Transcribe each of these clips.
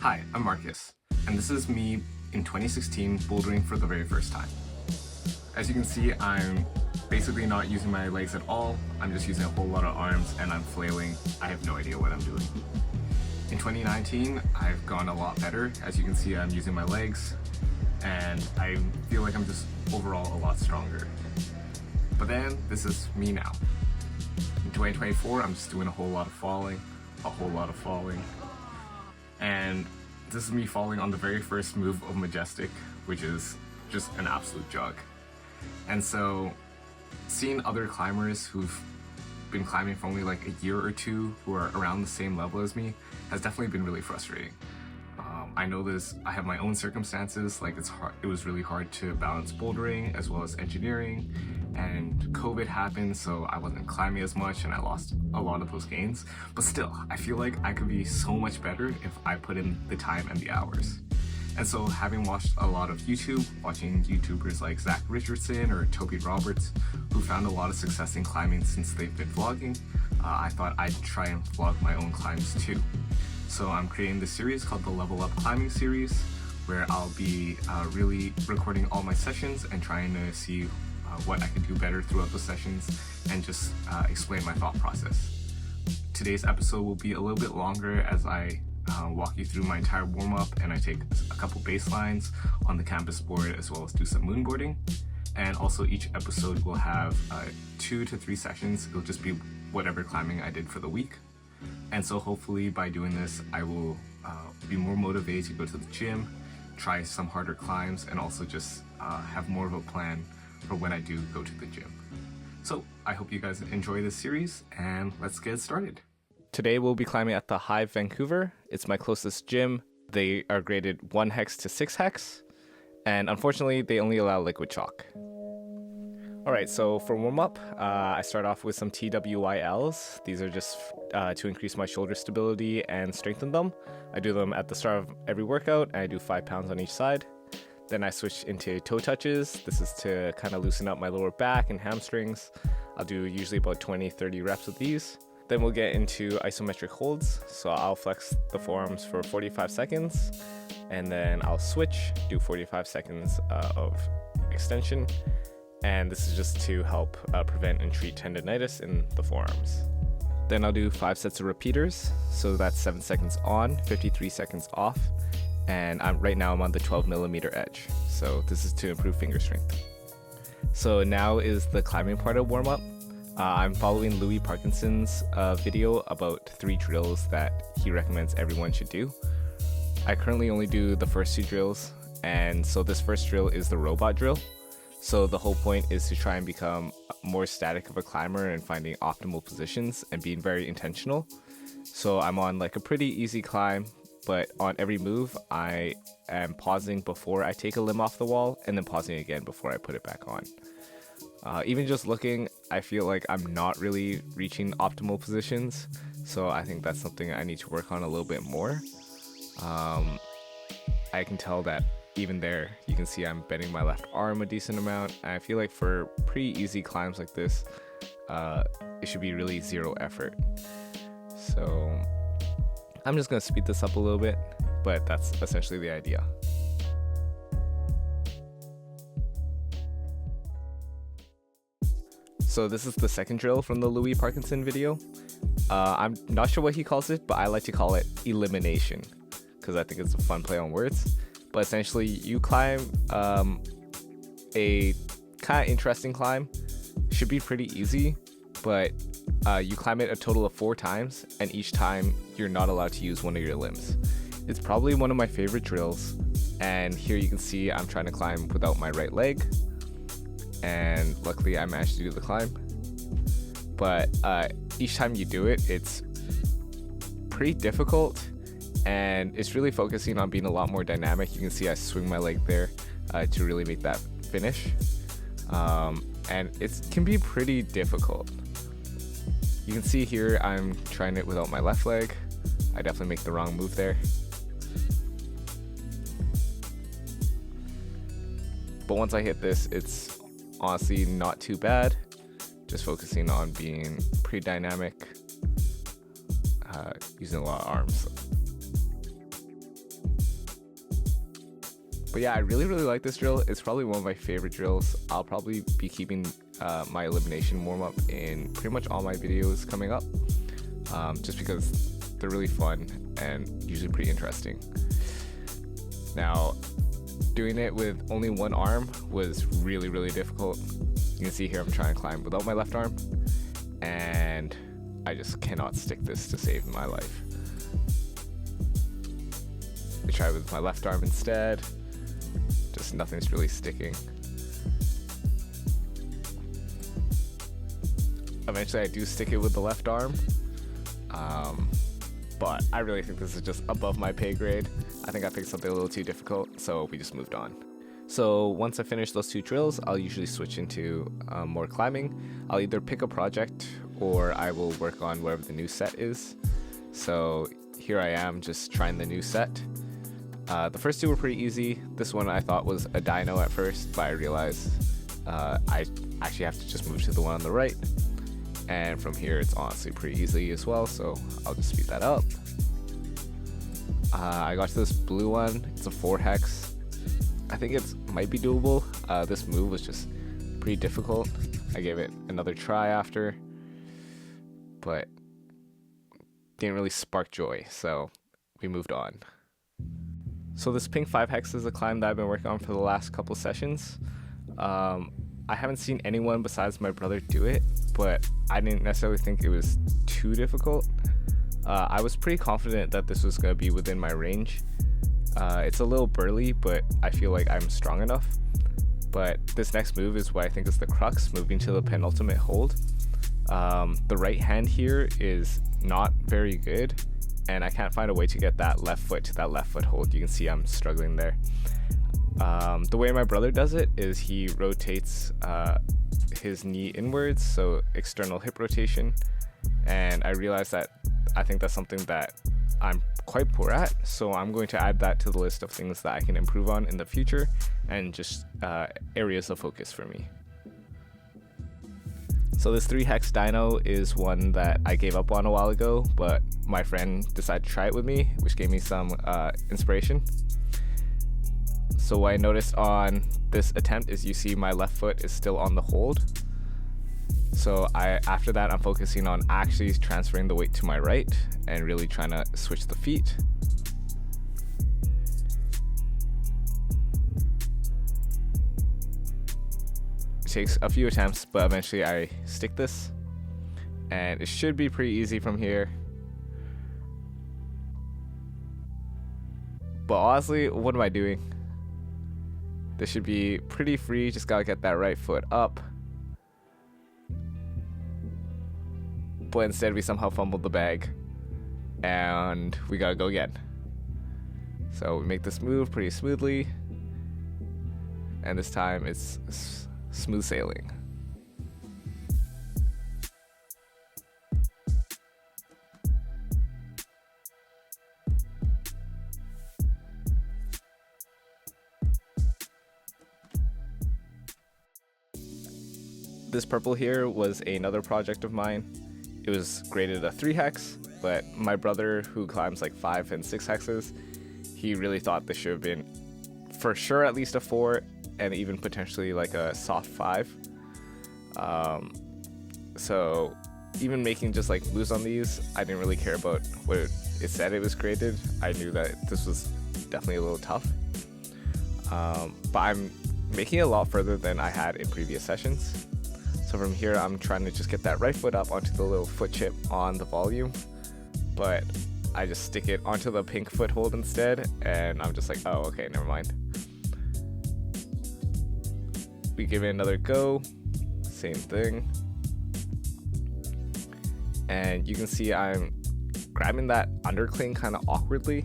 Hi, I'm Marcus, and this is me in 2016 bouldering for the very first time. As you can see, I'm basically not using my legs at all. I'm just using a whole lot of arms and I'm flailing. I have no idea what I'm doing. In 2019, I've gone a lot better. As you can see, I'm using my legs and I feel like I'm just overall a lot stronger. But then, this is me now. In 2024, I'm just doing a whole lot of falling. And this is me falling on the very first move of Majestic, which is just an absolute jug. And so, seeing other climbers who've been climbing for only like a year or two, who are around the same level as me, has definitely been really frustrating. I know I have my own circumstances, like it was really hard to balance bouldering as well as engineering, and COVID happened, so I wasn't climbing as much and I lost a lot of those gains. But still, I feel like I could be so much better if I put in the time and the hours. And so, having watched a lot of YouTube, watching YouTubers like Zach Richardson or Toby Roberts, who found a lot of success in climbing since they've been vlogging, I thought I'd try and vlog my own climbs too. So I'm creating this series called the Level Up Climbing series, where I'll be really recording all my sessions and trying to see what I can do better throughout the sessions and just explain my thought process. Today's episode will be a little bit longer as I walk you through my entire warm-up and I take a couple baselines on the canvas board as well as do some moonboarding. And also each episode will have 2 to 3 sessions. It'll just be whatever climbing I did for the week. And so hopefully by doing this, I will be more motivated to go to the gym, try some harder climbs, and also just have more of a plan for when I do go to the gym. So I hope you guys enjoy this series, and let's get started. Today we'll be climbing at the Hive Vancouver. It's my closest gym. They are graded 1 hex to 6 hex, and unfortunately they only allow liquid chalk. Alright, so for warm-up, I start off with some TWYLs. These are just to increase my shoulder stability and strengthen them. I do them at the start of every workout, and I do 5 pounds on each side. Then I switch into toe touches. This is to kind of loosen up my lower back and hamstrings. I'll do usually about 20-30 reps with these. Then we'll get into isometric holds. So I'll flex the forearms for 45 seconds, and then I'll switch, do 45 seconds of extension. And this is just to help prevent and treat tendonitis in the forearms. Then I'll do 5 sets of repeaters. So that's 7 seconds on, 53 seconds off. And right now I'm on the 12mm edge. So this is to improve finger strength. So now is the climbing part of warm-up. I'm following Louis Parkinson's video about 3 drills that he recommends everyone should do. I currently only do the first 2 drills. And so this first drill is the robot drill. So the whole point is to try and become more static of a climber and finding optimal positions and being very intentional. So I'm on like a pretty easy climb, but on every move I am pausing before I take a limb off the wall and then pausing again before I put it back on. Even just looking, I feel like I'm not really reaching optimal positions. So I think that's something I need to work on a little bit more. I can tell that even there, you can see I'm bending my left arm a decent amount. I feel like for pretty easy climbs like this, it should be really 0 effort. So I'm just gonna speed this up a little bit, but that's essentially the idea. So this is the second drill from the Louis Parkinson video. I'm not sure what he calls it, but I like to call it elimination, because I think it's a fun play on words. But essentially, you climb a kind of interesting climb. Should be pretty easy, but you climb it a total of 4 times, and each time you're not allowed to use one of your limbs. It's probably one of my favorite drills, and here you can see I'm trying to climb without my right leg, and luckily I managed to do the climb. But each time you do it, it's pretty difficult. And it's really focusing on being a lot more dynamic. You can see I swing my leg there to really make that finish. And it can be pretty difficult. You can see here I'm trying it without my left leg. I definitely make the wrong move there. But once I hit this, it's honestly not too bad. Just focusing on being pretty dynamic, using a lot of arms. But yeah, I really like this drill. It's probably one of my favorite drills. I'll probably be keeping my elimination warm-up in pretty much all my videos coming up, just because they're really fun and usually pretty interesting. Now, doing it with only one arm was really difficult. You can see here I'm trying to climb without my left arm, and I just cannot stick this to save my life. I try with my left arm instead. Just nothing's really sticking. Eventually I do stick it with the left arm, but I really think this is just above my pay grade. I think I picked something a little too difficult, so we just moved on. So once I finish those 2 drills, I'll usually switch into more climbing. I'll either pick a project or I will work on whatever the new set is. So here I am just trying the new set. The first 2 were pretty easy. This one I thought was a dyno at first, but I realized I actually have to just move to the one on the right. And from here it's honestly pretty easy as well, so I'll just speed that up. I got to this blue one. It's a 4 hex. I think it might be doable. This move was just pretty difficult. I gave it another try after, but didn't really spark joy, so we moved on. So this pink 5 hex is a climb that I've been working on for the last couple sessions. I haven't seen anyone besides my brother do it, but I didn't necessarily think it was too difficult. I was pretty confident that this was going to be within my range. It's a little burly, but I feel like I'm strong enough. But this next move is what I think is the crux, moving to the penultimate hold. The right hand here is not very good, and I can't find a way to get that left foot to that left foot hold. You can see I'm struggling there. The way my brother does it is he rotates his knee inwards, so external hip rotation, and I realized that I think that's something that I'm quite poor at, so I'm going to add that to the list of things that I can improve on in the future and just areas of focus for me. So this 3 hex dyno is one that I gave up on a while ago, but my friend decided to try it with me, which gave me some inspiration. So what I noticed on this attempt is you see my left foot is still on the hold. So after that I'm focusing on actually transferring the weight to my right and really trying to switch the feet. It takes a few attempts, but eventually I stick this, and it should be pretty easy from here. But honestly, what am I doing? This should be pretty free, just gotta get that right foot up. But instead we somehow fumbled the bag, and we gotta go again. So we make this move pretty smoothly, and this time it's smooth sailing. This purple here was another project of mine. It was graded a 3 hex, but my brother, who climbs like 5 and 6 hexes, he really thought this should have been for sure at least a 4 and even potentially like a soft 5. So even making just like moves on these, I didn't really care about what it said it was graded. I knew that this was definitely a little tough, but I'm making it a lot further than I had in previous sessions. So from here I'm trying to just get that right foot up onto the little foot chip on the volume, but I just stick it onto the pink foothold instead, and I'm just like, oh okay, never mind. We give it another go, same thing, and you can see I'm grabbing that undercling kind of awkwardly,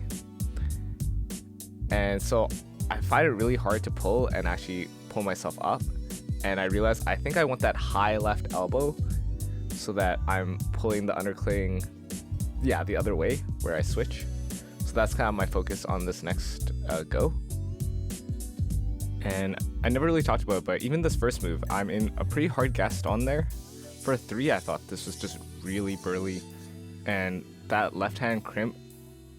and so I find it really hard to pull and actually pull myself up. And I realized I think I want that high left elbow so that I'm pulling the undercling, yeah, the other way where I switch. So that's kind of my focus on this next go. And I never really talked about it, but even this first move, I'm in a pretty hard guest on there. For a 3, I thought this was just really burly. And that left hand crimp,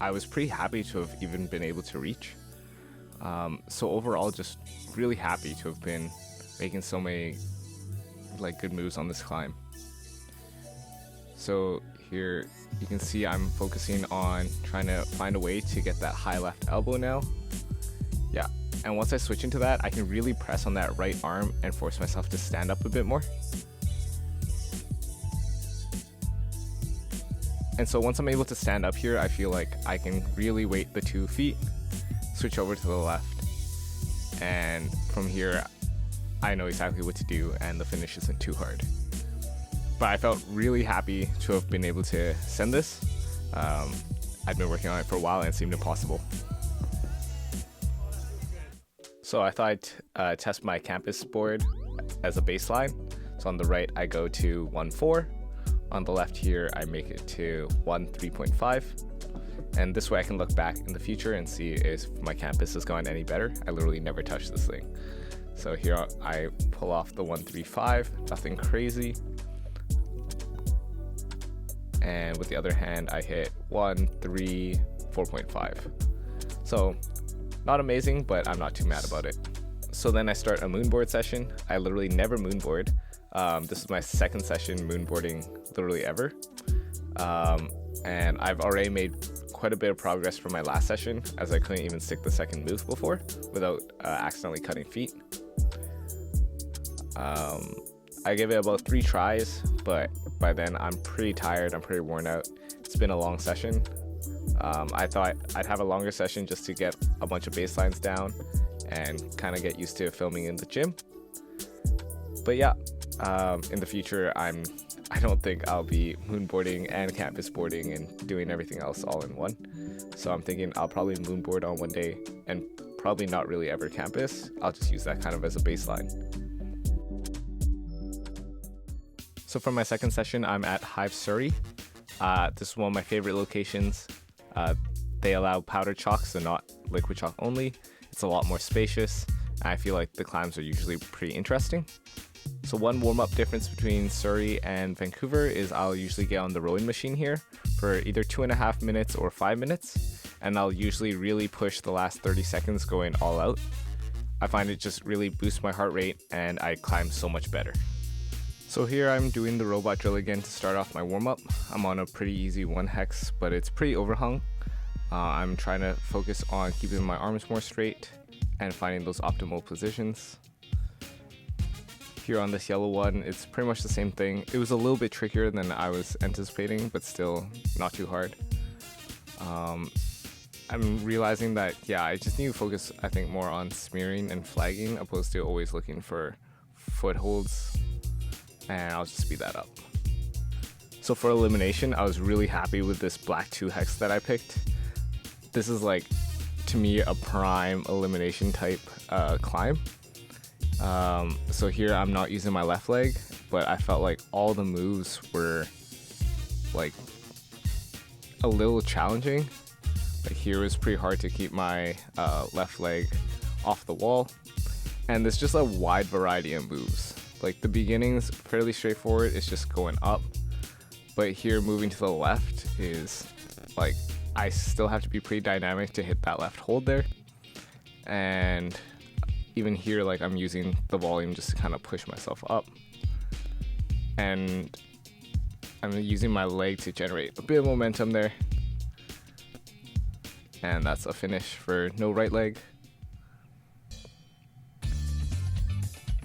I was pretty happy to have even been able to reach. So overall, just really happy to have been making so many good moves on this climb. So here you can see I'm focusing on trying to find a way to get that high left elbow now. Yeah, and once I switch into that, I can really press on that right arm and force myself to stand up a bit more. And so once I'm able to stand up here, I feel like I can really weight the 2 feet, switch over to the left, and from here I know exactly what to do and the finish isn't too hard. But I felt really happy to have been able to send this. I'd been working on it for a while and it seemed impossible. So I thought I'd test my campus board as a baseline. So on the right I go to 1.4. On the left here I make it to 1.3.5. And this way I can look back in the future and see if my campus has gone any better. I literally never touched this thing. So here I pull off the 1.35, nothing crazy. And with the other hand, I hit 1.3.4.5. So not amazing, but I'm not too mad about it. So then I start a moonboard session. I literally never moonboard. This is my second session moonboarding literally ever. And I've already made quite a bit of progress from my last session, as I couldn't even stick the second move before without accidentally cutting feet. I gave it about 3 tries, but by then I'm pretty tired, I'm pretty worn out. It's been a long session. I thought I'd have a longer session just to get a bunch of baselines down and kind of get used to filming in the gym. But yeah, in the future I don't think I'll be moonboarding and campus boarding and doing everything else all in one. So I'm thinking I'll probably moonboard on one day and probably not really ever campus. I'll just use that kind of as a baseline. So for my second session, I'm at Hive Surrey. This is one of my favorite locations. They allow powder chalk, so not liquid chalk only. It's a lot more spacious. And I feel like the climbs are usually pretty interesting. So one warm-up difference between Surrey and Vancouver is I'll usually get on the rowing machine here for either 2.5 minutes or 5 minutes. And I'll usually really push the last 30 seconds going all out. I find it just really boosts my heart rate and I climb so much better. So here I'm doing the robot drill again to start off my warm-up. I'm on a pretty easy 1 hex, but it's pretty overhung. I'm trying to focus on keeping my arms more straight and finding those optimal positions. Here on this yellow one, it's pretty much the same thing. It was a little bit trickier than I was anticipating, but still not too hard. I'm realizing that, yeah, I just need to focus, I think, more on smearing and flagging opposed to always looking for footholds. And I'll just speed that up. So for elimination, I was really happy with this black 2 hex that I picked. This is like, to me, a prime elimination type climb. So here I'm not using my left leg, but I felt like all the moves were like a little challenging. Like here it was pretty hard to keep my left leg off the wall. And there's just a wide variety of moves. Like the beginning's fairly straightforward, it's just going up. But here moving to the left is like, I still have to be pretty dynamic to hit that left hold there. And even here, like I'm using the volume just to kind of push myself up. And I'm using my leg to generate a bit of momentum there. And that's a finish for no right leg.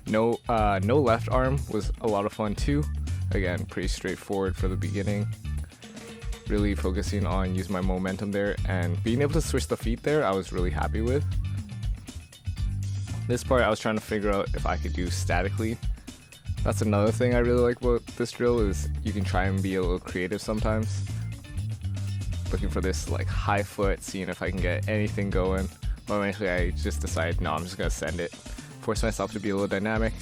No left arm was a lot of fun too. Again, pretty straightforward for the beginning. Really focusing on using my momentum there and being able to switch the feet there, I was really happy with. This part I was trying to figure out if I could do statically. That's another thing I really like about this drill is you can try and be a little creative sometimes. Looking for this like high foot, seeing if I can get anything going. But eventually I just decided, no, I'm just gonna send it. Force myself to be a little dynamic,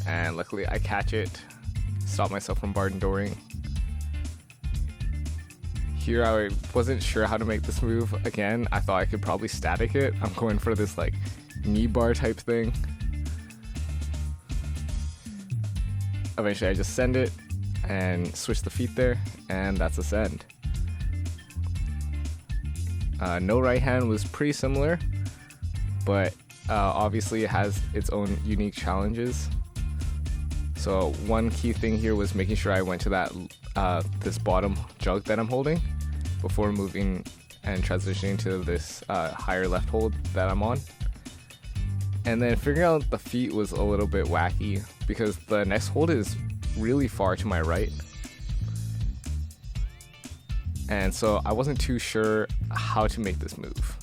and luckily I catch it, stop myself from barn dooring. Here I wasn't sure how to make this move. Again, I thought I could probably static it. I'm going for this like knee bar type thing. Eventually I just send it and switch the feet there, and that's a send. No right hand was pretty similar. but obviously it has its own unique challenges. So one key thing here was making sure I went to that this bottom jug that I'm holding before moving and transitioning to this higher left hold that I'm on. And then figuring out the feet was a little bit wacky because the next hold is really far to my right. And so I wasn't too sure how to make this move.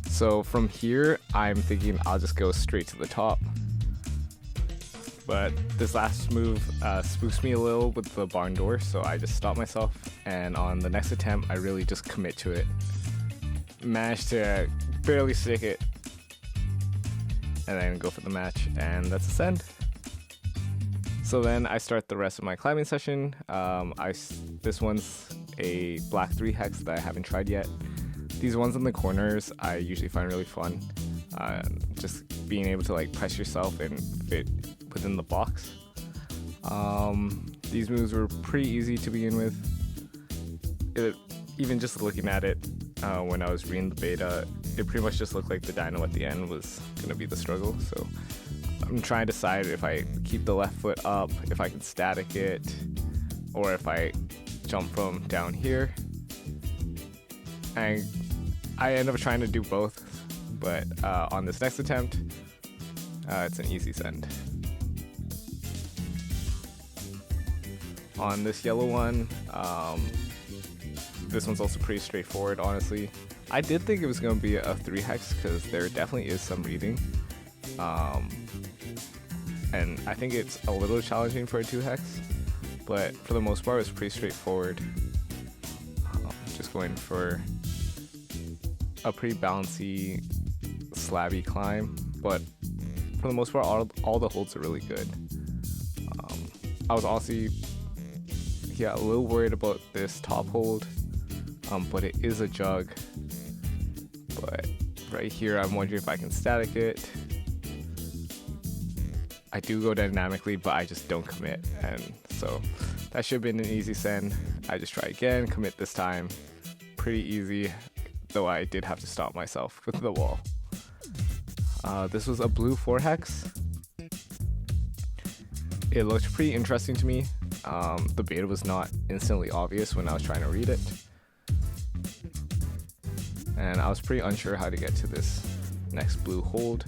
So from here, I'm thinking I'll just go straight to the top. But this last move spooks me a little with the barn door, so I just stopped myself. And on the next attempt, I really just commit to it. Managed to barely stick it. And then go for the match, and that's ascend. So then I start the rest of my climbing session. This one's a black 3 hex that I haven't tried yet. These ones in the corners I usually find really fun. Just being able to like press yourself and fit within the box. These moves were pretty easy to begin with. Even just looking at it when I was reading the beta, it pretty much just looked like the dyno at the end was gonna be the struggle. So I'm trying to decide if I keep the left foot up, if I can static it, or if I jump from down here. And I end up trying to do both, but on this next attempt, it's an easy send. On this yellow one, this one's also pretty straightforward, honestly. I did think it was going to be a 3 hex because there definitely is some reading. And I think it's a little challenging for a 2 hex, but for the most part, it's pretty straightforward. Just going for a pretty bouncy, slabby climb, but for the most part, all the holds are really good. I was also, a little worried about this top hold, but it is a jug. But right here, I'm wondering if I can static it. I do go dynamically, but I just don't commit, and so that should have been an easy send. I just try again, commit this time. Pretty easy, though I did have to stop myself with the wall. This was a blue 4 hex. It looked pretty interesting to me. The beta was not instantly obvious when I was trying to read it. And I was pretty unsure how to get to this next blue hold.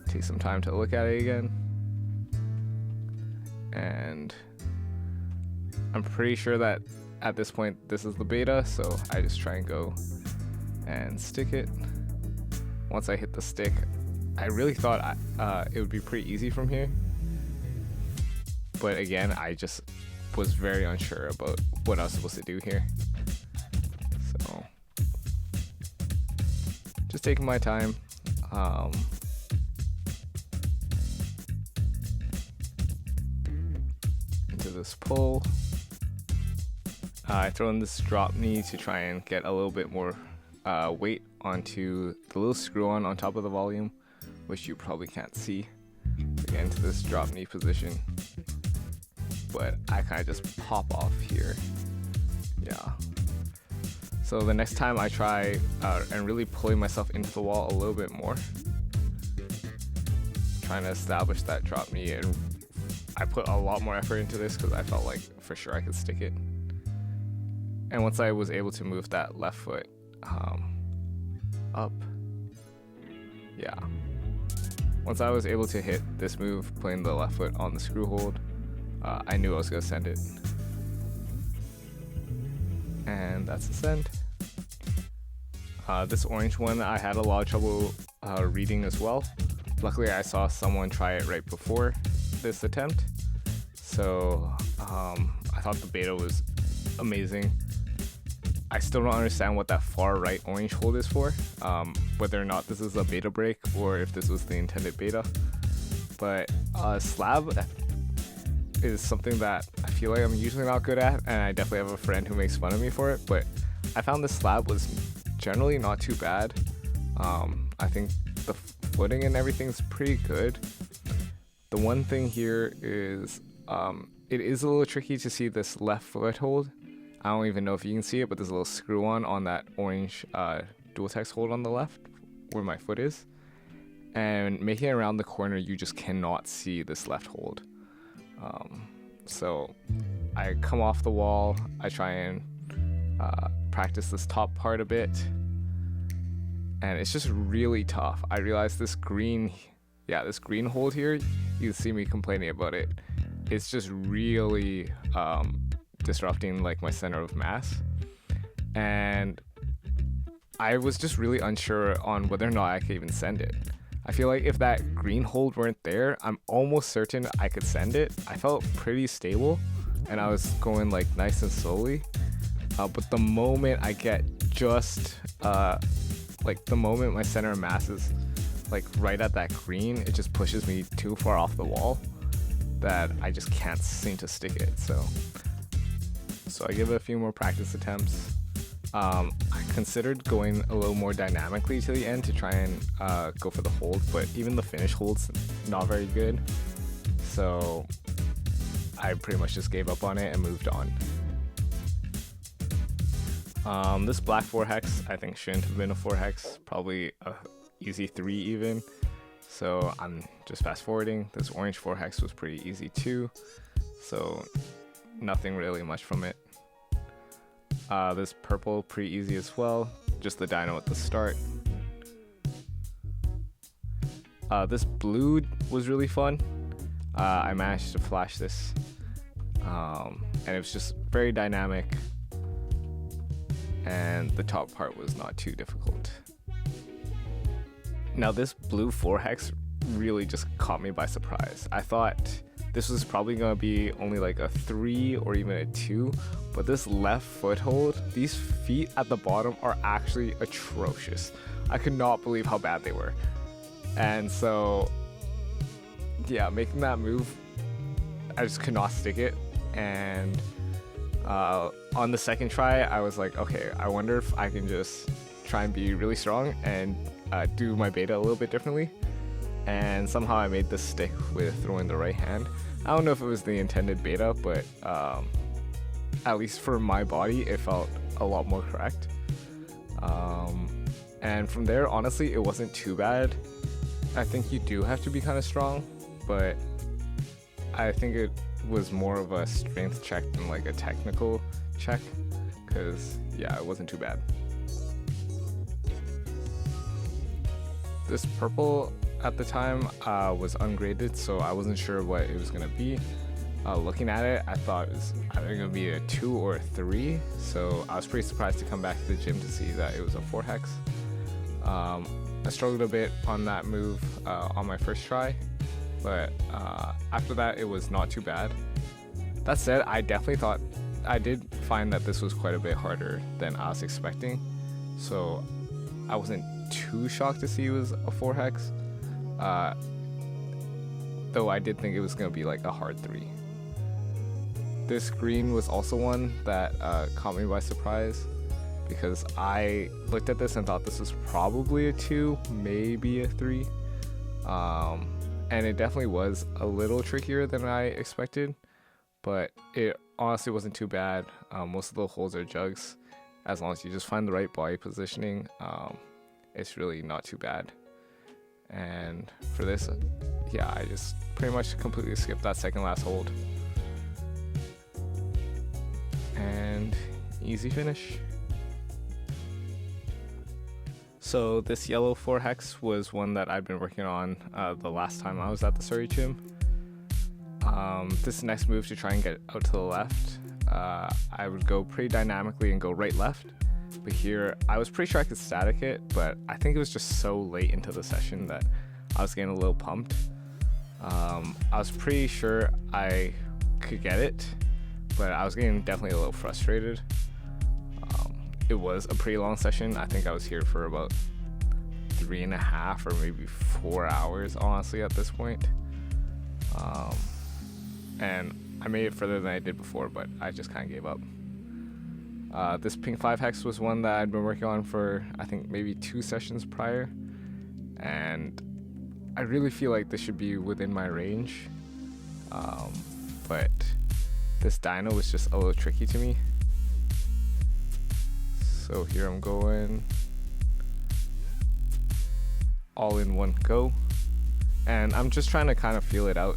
Take some time to look at it again. And I'm pretty sure that at this point this is the beta, so I just try and go and stick it. Once I hit the stick, I really thought it would be pretty easy from here. But again, I just was very unsure about what I was supposed to do here. So, just taking my time. Into this pull. I throw in this drop knee to try and get a little bit more weight onto the little screw on top of the volume, which you probably can't see. Get into this drop knee position. But I kind of just pop off here. Yeah. So the next time I try and really pulling myself into the wall a little bit more, trying to establish that drop knee, and I put a lot more effort into this because I felt like for sure I could stick it. And once I was able to move that left foot up, once I was able to hit this move, playing the left foot on the screw hold, I knew I was going to send it. And that's a send. This orange one, I had a lot of trouble reading as well. Luckily, I saw someone try it right before this attempt. So I thought the beta was amazing. I still don't understand what that far right orange hold is for, whether or not this is a beta break or if this was the intended beta. But slab is something that I feel like I'm usually not good at, and I definitely have a friend who makes fun of me for it, but I found this slab was generally not too bad. I think the footing and everything's pretty good. The one thing here is it is a little tricky to see this left foothold. I don't even know if you can see it, but there's a little screw on that orange dual text hold on the left where my foot is. And making it around the corner, you just cannot see this left hold. So I come off the wall, I try and practice this top part a bit, and it's just really tough. I realize this green hold here, you can see me complaining about it. It's just really disrupting like my center of mass, and I was just really unsure on whether or not I could even send it. I feel like if that green hold weren't there, I'm almost certain I could send it. I felt pretty stable, and I was going like nice and slowly. But the moment I get just the moment my center of mass is like right at that green, it just pushes me too far off the wall that I just can't seem to stick it. So I give it a few more practice attempts. I considered going a little more dynamically to the end to try and go for the hold, but even the finish hold's not very good. So I pretty much just gave up on it and moved on. This black 4-hex I think shouldn't have been a 4-hex, probably a easy 3 even. So I'm just fast forwarding. This orange 4-hex was pretty easy too, so nothing really much from it. This purple, pretty easy as well, just the dyno at the start. This blue was really fun. I managed to flash this, and it was just very dynamic, and the top part was not too difficult. Now this blue 4-hex really just caught me by surprise. I thought this was probably going to be only like a 3 or even a 2, but this left foothold, these feet at the bottom are actually atrocious. I could not believe how bad they were. And so, yeah, making that move, I just could not stick it. And on the second try, I was like, okay, I wonder if I can just try and be really strong and do my beta a little bit differently. And somehow I made this stick with throwing the right hand. I don't know if it was the intended beta, but at least for my body, it felt a lot more correct. And from there, honestly, it wasn't too bad. I think you do have to be kind of strong, but I think it was more of a strength check than like a technical check, because yeah, it wasn't too bad. This purple at the time was ungraded, so I wasn't sure what it was gonna be. Looking at it, I thought it was either gonna be a 2 or a 3, so I was pretty surprised to come back to the gym to see that it was a 4-hex. I struggled a bit on that move on my first try, but after that it was not too bad. That said, I did find that this was quite a bit harder than I was expecting, so I wasn't too shocked to see it was a 4-hex, though I did think it was going to be like a hard 3. This green was also one that caught me by surprise, because I looked at this and thought this was probably a 2, maybe a 3, and it definitely was a little trickier than I expected, but it honestly wasn't too bad. Most of the holes are jugs. As long as you just find the right body positioning, it's really not too bad. And for this, yeah, I just pretty much completely skipped that second last hold. And easy finish. So this yellow 4-hex was one that I'd been working on the last time I was at the Surrey gym. This next move to try and get out to the left, I would go pretty dynamically and go right-left. But here, I was pretty sure I could static it, but I think it was just so late into the session that I was getting a little pumped. I was pretty sure I could get it, but I was getting definitely a little frustrated. It was a pretty long session. I think I was here for about 3.5 or maybe 4 hours, honestly, at this point. And I made it further than I did before, but I just kind of gave up. This pink 5-hex was one that I'd been working on for, I think, maybe 2 sessions prior. And I really feel like this should be within my range. But this dyno was just a little tricky to me. So here I'm going all in one go, and I'm just trying to kind of feel it out,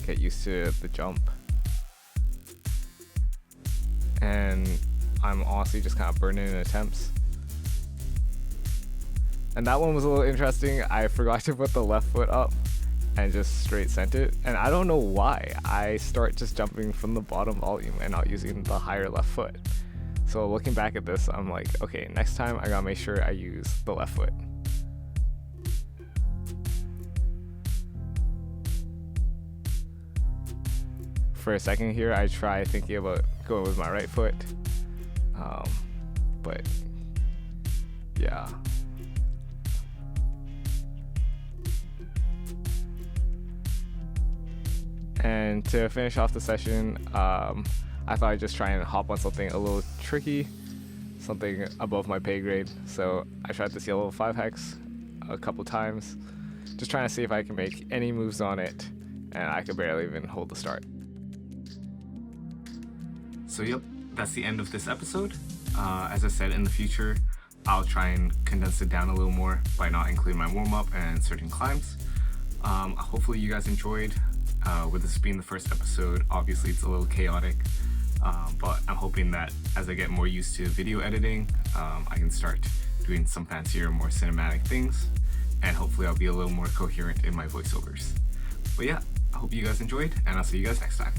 get used to the jump, and I'm honestly just kind of burning in attempts. And that one was a little interesting. I forgot to put the left foot up and just straight sent it, and I don't know why I start just jumping from the bottom volume and not using the higher left foot. So looking back at this, I'm like, okay, next time I gotta make sure I use the left foot. For a second here, I try thinking about going with my right foot, but yeah. And to finish off the session, I thought I'd just try and hop on something a little tricky, something above my pay grade. So I tried this yellow 5 hex a couple times, just trying to see if I can make any moves on it, and I could barely even hold the start. So yep, that's the end of this episode. As I said, in the future, I'll try and condense it down a little more by not including my warm-up and certain climbs. Hopefully you guys enjoyed. With this being the first episode, obviously it's a little chaotic, but I'm hoping that as I get more used to video editing, I can start doing some fancier, more cinematic things, and hopefully I'll be a little more coherent in my voiceovers. But yeah, I hope you guys enjoyed, and I'll see you guys next time.